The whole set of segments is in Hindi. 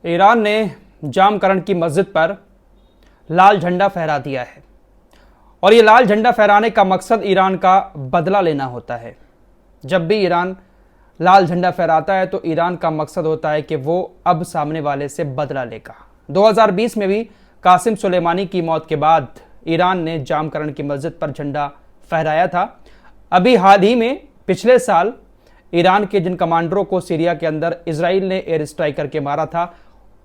ईरान ने जामकरण की मस्जिद पर लाल झंडा फहरा दिया है और ये लाल झंडा फहराने का मकसद ईरान का बदला लेना होता है। जब भी ईरान लाल झंडा फहराता है तो ईरान का मकसद होता है कि वो अब सामने वाले से बदला लेगा। 2020 में भी कासिम सुलेमानी की मौत के बाद ईरान ने जामकरण की मस्जिद पर झंडा फहराया था। अभी हाल ही में पिछले साल ईरान के जिन कमांडरों को सीरिया के अंदर इजराइल ने एयर स्ट्राइक करके मारा था,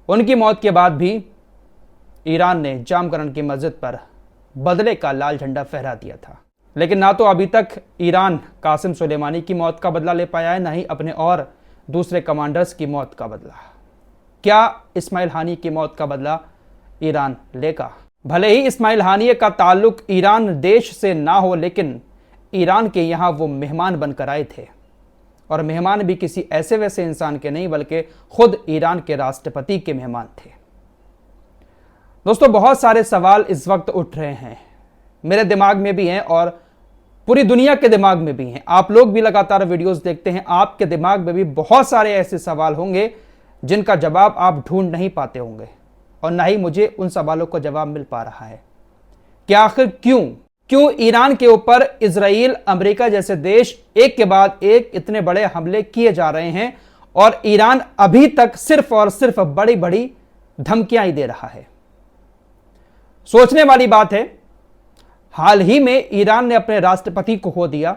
उनकी मौत के बाद भी ईरान ने जामकरण की मस्जिद पर बदले का लाल झंडा फहरा दिया था। लेकिन ना तो अभी तक ईरान कासिम सुलेमानी की मौत का बदला ले पाया है, ना ही अपने और दूसरे कमांडर्स की मौत का बदला। क्या इस्माइल हानिये की मौत का बदला ईरान लेगा? भले ही इस्माइल हानिये का ताल्लुक ईरान देश से ना हो, लेकिन ईरान के यहाँ वो मेहमान बनकर आए थे और मेहमान भी किसी ऐसे वैसे इंसान के नहीं बल्कि खुद ईरान के राष्ट्रपति के मेहमान थे। दोस्तों, बहुत सारे सवाल इस वक्त उठ रहे हैं, मेरे दिमाग में भी हैं और पूरी दुनिया के दिमाग में भी हैं। आप लोग भी लगातार वीडियोस देखते हैं, आपके दिमाग में भी बहुत सारे ऐसे सवाल होंगे जिनका जवाब आप ढूंढ नहीं पाते होंगे और ना ही मुझे उन सवालों का जवाब मिल पा रहा है कि आखिर क्यों ईरान के ऊपर इजराइल, अमेरिका जैसे देश एक के बाद एक इतने बड़े हमले किए जा रहे हैं और ईरान अभी तक सिर्फ और सिर्फ बड़ी बड़ी धमकियां ही दे रहा है। सोचने वाली बात है, हाल ही में ईरान ने अपने राष्ट्रपति को खो दिया,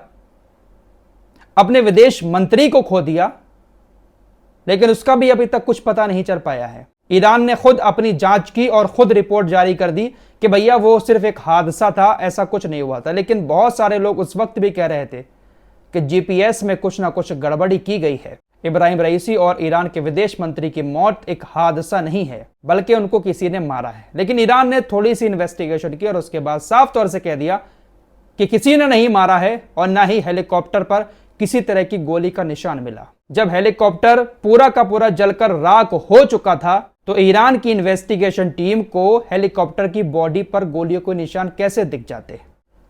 अपने विदेश मंत्री को खो दिया, लेकिन उसका भी अभी तक कुछ पता नहीं चल पाया है। ईरान ने खुद अपनी जांच की और खुद रिपोर्ट जारी कर दी कि भैया वो सिर्फ एक हादसा था, ऐसा कुछ नहीं हुआ था। लेकिन बहुत सारे लोग उस वक्त भी कह रहे थे कि जीपीएस में कुछ ना कुछ गड़बड़ी की गई है। इब्राहिम रईसी और ईरान के विदेश मंत्री की मौत एक हादसा नहीं है, बल्कि उनको किसी ने मारा है। लेकिन ईरान ने थोड़ी सी इन्वेस्टिगेशन की और उसके बाद साफ तौर से कह दिया कि किसी ने नहीं मारा है और ना ही हेलीकॉप्टर पर किसी तरह की गोली का निशान मिला। जब हेलीकॉप्टर पूरा का पूरा जलकर राख हो चुका था तो ईरान की इन्वेस्टिगेशन टीम को हेलीकॉप्टर की बॉडी पर गोलियों के निशान कैसे दिख जाते?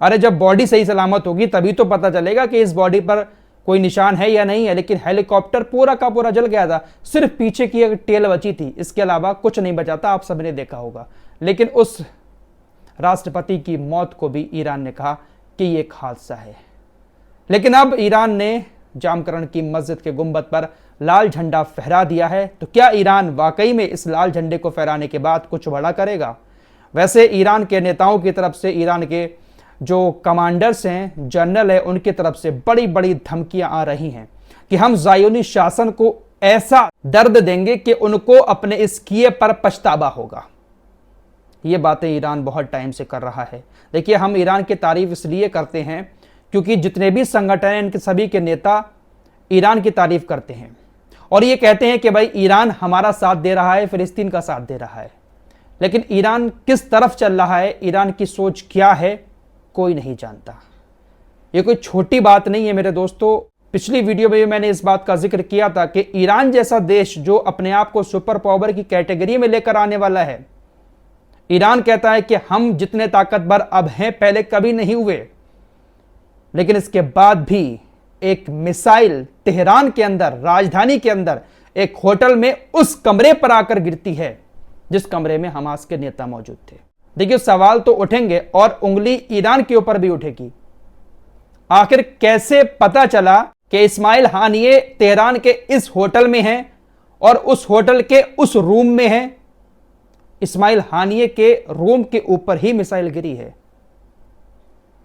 अरे जब बॉडी सही सलामत होगी तभी तो पता चलेगा कि इस बॉडी पर कोई निशान है या नहीं है। लेकिन हेलीकॉप्टर पूरा का पूरा जल गया था, सिर्फ पीछे की एक टेल बची थी, इसके अलावा कुछ नहीं बचा था। आप सबने देखा होगा। लेकिन उस राष्ट्रपति की मौत को भी ईरान ने कहा कि ये एक हादसा है। लेकिन अब ईरान ने जामकरण की मस्जिद के गुंबद पर लाल झंडा फहरा दिया है, तो क्या ईरान वाकई में इस लाल झंडे को फहराने के बाद कुछ बड़ा करेगा? वैसे ईरान के नेताओं की तरफ से, ईरान के जो कमांडर्स हैं, जनरल है, उनकी तरफ से बड़ी बड़ी धमकियां आ रही हैं कि हम ज़ायोनी शासन को ऐसा दर्द देंगे कि उनको अपने इस किए पर पछतावा होगा। ये बातें ईरान बहुत टाइम से कर रहा है। देखिए, हम ईरान की तारीफ इसलिए करते हैं क्योंकि जितने भी संगठन हैं, इनके सभी के नेता ईरान की तारीफ करते हैं और ये कहते हैं कि भाई ईरान हमारा साथ दे रहा है, फिलिस्तीन का साथ दे रहा है। लेकिन ईरान किस तरफ चल रहा है, ईरान की सोच क्या है, कोई नहीं जानता। ये कोई छोटी बात नहीं है मेरे दोस्तों। पिछली वीडियो में भी मैंने इस बात का जिक्र किया था कि ईरान जैसा देश जो अपने आप को सुपर पावर की कैटेगरी में लेकर आने वाला है, ईरान कहता है कि हम जितने ताकतवर अब हैं पहले कभी नहीं हुए। लेकिन इसके बाद भी एक मिसाइल तेहरान के अंदर, राजधानी के अंदर एक होटल में उस कमरे पर आकर गिरती है जिस कमरे में हमास के नेता मौजूद थे। देखिए, सवाल तो उठेंगे और उंगली ईरान के ऊपर भी उठेगी। आखिर कैसे पता चला कि इस्माइल हानिये तेहरान के इस होटल में हैं और उस होटल के उस रूम में हैं? इस्माइल हानिये के रूम के ऊपर ही मिसाइल गिरी है।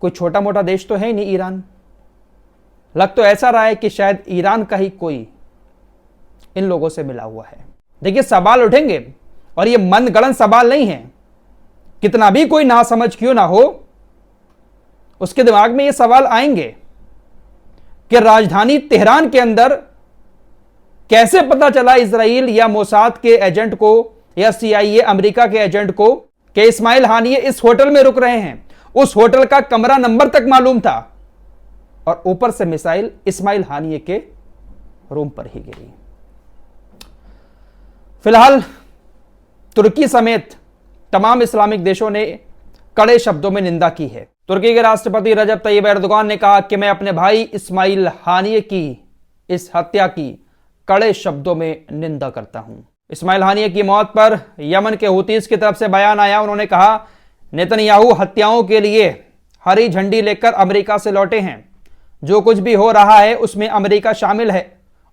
कोई छोटा मोटा देश तो है ही नहीं ईरान। लग तो ऐसा रहा है कि शायद ईरान का ही कोई इन लोगों से मिला हुआ है। देखिए, सवाल उठेंगे और ये मनगढ़ंत सवाल नहीं है। कितना भी कोई नासमझ क्यों ना हो, उसके दिमाग में ये सवाल आएंगे कि राजधानी तेहरान के अंदर कैसे पता चला इजराइल या मोसाद के एजेंट को या सीआईए अमेरिका के एजेंट को कि इस्माइल हानिये इस होटल में रुक रहे हैं। उस होटल का कमरा नंबर तक मालूम था और ऊपर से मिसाइल इस्माइल हानिये के रूम पर ही गिरी। फिलहाल तुर्की समेत तमाम इस्लामिक देशों ने कड़े शब्दों में निंदा की है। तुर्की के राष्ट्रपति रजब तैयब एर्दोगान ने कहा कि मैं अपने भाई इस्माइल हानिये की इस हत्या की कड़े शब्दों में निंदा करता हूं। इस्माइल हानिया की मौत पर यमन के हूतीस की तरफ से बयान आया। उन्होंने कहा, नेतन्याहू हत्याओं के लिए हरी झंडी लेकर अमेरिका से लौटे हैं। जो कुछ भी हो रहा है उसमें अमेरिका शामिल है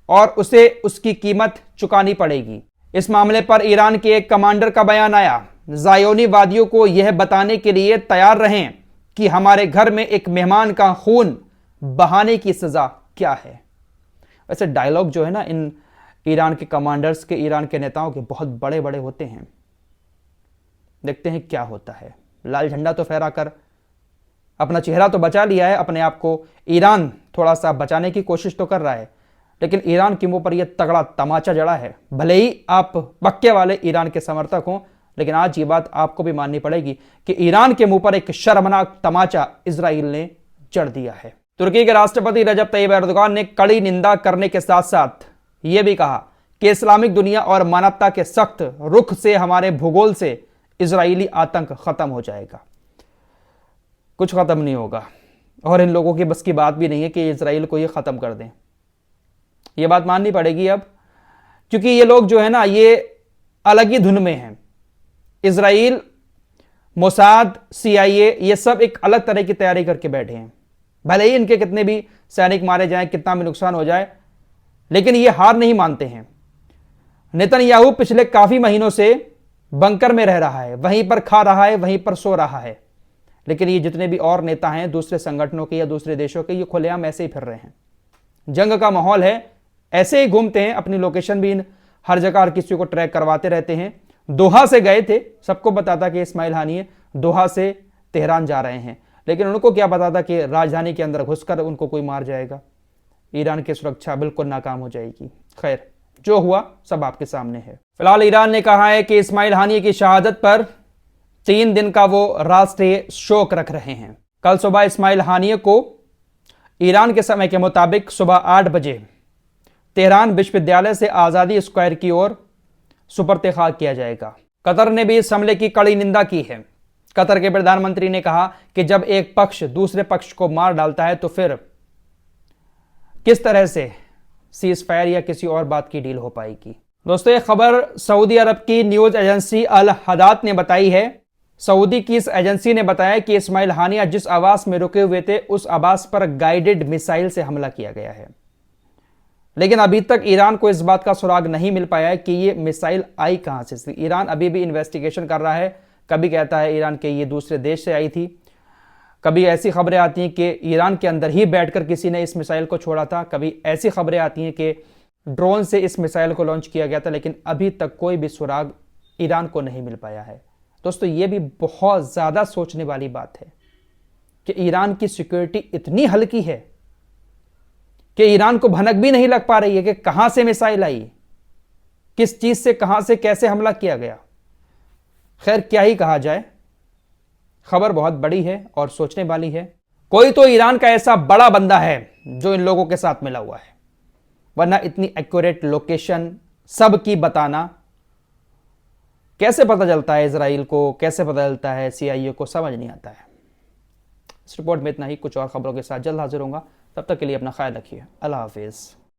और उसे उसकी कीमत चुकानी पड़ेगी। इस मामले पर ईरान के एक कमांडर का बयान आया। ज़ायोनीवादियों को यह बताने के लिए तैयार रहें कि हमारे घर में एक मेहमान का खून बहाने की सजा क्या है। वैसे डायलॉग जो है ना, इन ईरान के कमांडर्स के, ईरान के नेताओं के बहुत बड़े बड़े होते हैं। देखते हैं क्या होता है। लाल झंडा तो फहराकर अपना चेहरा तो बचा लिया है, अपने आप को ईरान थोड़ा सा बचाने की कोशिश तो कर रहा है, लेकिन ईरान के मुंह पर यह तगड़ा तमाचा जड़ा है। भले ही आप पक्के वाले ईरान के समर्थक हों, लेकिन आज ये बात आपको भी माननी पड़ेगी कि ईरान के मुंह पर एक शर्मनाक तमाचा इजराइल ने जड़ दिया है। तुर्की के राष्ट्रपति रजब तैयब एर्दोगान ने कड़ी निंदा करने के साथ साथ यह भी कहा कि इस्लामिक दुनिया और मानवता के सख्त रुख से हमारे भूगोल से इजरायली आतंक खत्म हो जाएगा। कुछ खत्म नहीं होगा और इन लोगों की बस की बात भी नहीं है कि इजराइल को ये खत्म कर दें। ये बात माननी पड़ेगी अब, क्योंकि ये लोग जो है ना, ये अलग ही धुन में हैं। इजराइल, मोसाद, CIA, ये सब एक अलग तरह की तैयारी करके बैठे हैं। भले ही इनके कितने भी सैनिक मारे जाएं, कितना भी नुकसान हो जाए, लेकिन ये हार नहीं मानते हैं। नेतन्याहू पिछले काफी महीनों से बंकर में रह रहा है, वहीं पर खा रहा है, वहीं पर सो रहा है, लेकिन ये जितने भी और नेता हैं दूसरे संगठनों के या दूसरे देशों के, ये खुलेआम ऐसे ही फिर रहे हैं। जंग का माहौल है, ऐसे ही घूमते हैं। अपनी लोकेशन भी हर जगह हर किसी को ट्रैक करवाते रहते हैं। दोहा से गए थे, सबको पता था कि इस्माइल हानिया दोहा से तेहरान जा रहे हैं, लेकिन उनको क्या पता था कि राजधानी के अंदर घुसकर उनको कोई मार जाएगा। ईरान की सुरक्षा बिल्कुल नाकाम हो जाएगी। खैर, जो हुआ सब आपके सामने है। फिलहाल ईरान ने कहा है कि इस्माइल हानिया की शहादत पर 3 दिन का वो राष्ट्रीय शोक रख रहे हैं। कल सुबह इस्माइल हानिया को ईरान के समय के मुताबिक सुबह 8 बजे तेहरान विश्वविद्यालय से आज़ादी स्क्वायर की ओर सुपर्द खाक किया जाएगा। कतर ने भी इस हमले की कड़ी निंदा की है। कतर के प्रधानमंत्री ने कहा कि जब एक पक्ष दूसरे पक्ष को मार डालता है तो फिर किस तरह से सीज फायर या किसी और बात की डील हो पाएगी। दोस्तों, ये खबर सऊदी अरब की न्यूज एजेंसी अल हदात ने बताई है। सऊदी की इस एजेंसी ने बताया कि इस्माइल हानिया जिस आवास में रुके हुए थे उस आवास पर गाइडेड मिसाइल से हमला किया गया है, लेकिन अभी तक ईरान को इस बात का सुराग नहीं मिल पाया है कि ये मिसाइल आई कहां से। ईरान अभी भी इन्वेस्टिगेशन कर रहा है। कभी कहता है ईरान के ये दूसरे देश से आई थी, कभी ऐसी खबरें आती हैं कि ईरान के अंदर ही बैठकर किसी ने इस मिसाइल को छोड़ा था, कभी ऐसी खबरें आती हैं कि ड्रोन से इस मिसाइल को लॉन्च किया गया था, लेकिन अभी तक कोई भी सुराग ईरान को नहीं मिल पाया है। दोस्तों, ये भी बहुत ज़्यादा सोचने वाली बात है कि ईरान की सिक्योरिटी इतनी हल्की है कि ईरान को भनक भी नहीं लग पा रही है कि कहां से मिसाइल आई, किस चीज से, कहां से, कैसे हमला किया गया। खैर, क्या ही कहा जाए, खबर बहुत बड़ी है और सोचने वाली है। कोई तो ईरान का ऐसा बड़ा बंदा है जो इन लोगों के साथ मिला हुआ है, वरना इतनी एक्यूरेट लोकेशन सब की बताना कैसे पता चलता है इजराइल को, कैसे पता चलता है CIA को, समझ नहीं आता है। इस रिपोर्ट में इतना ही। कुछ और खबरों के साथ जल्द हाजिर होऊंगा। तब तक के लिए अपना ख्याल रखिए। अल्लाह हाफिज़।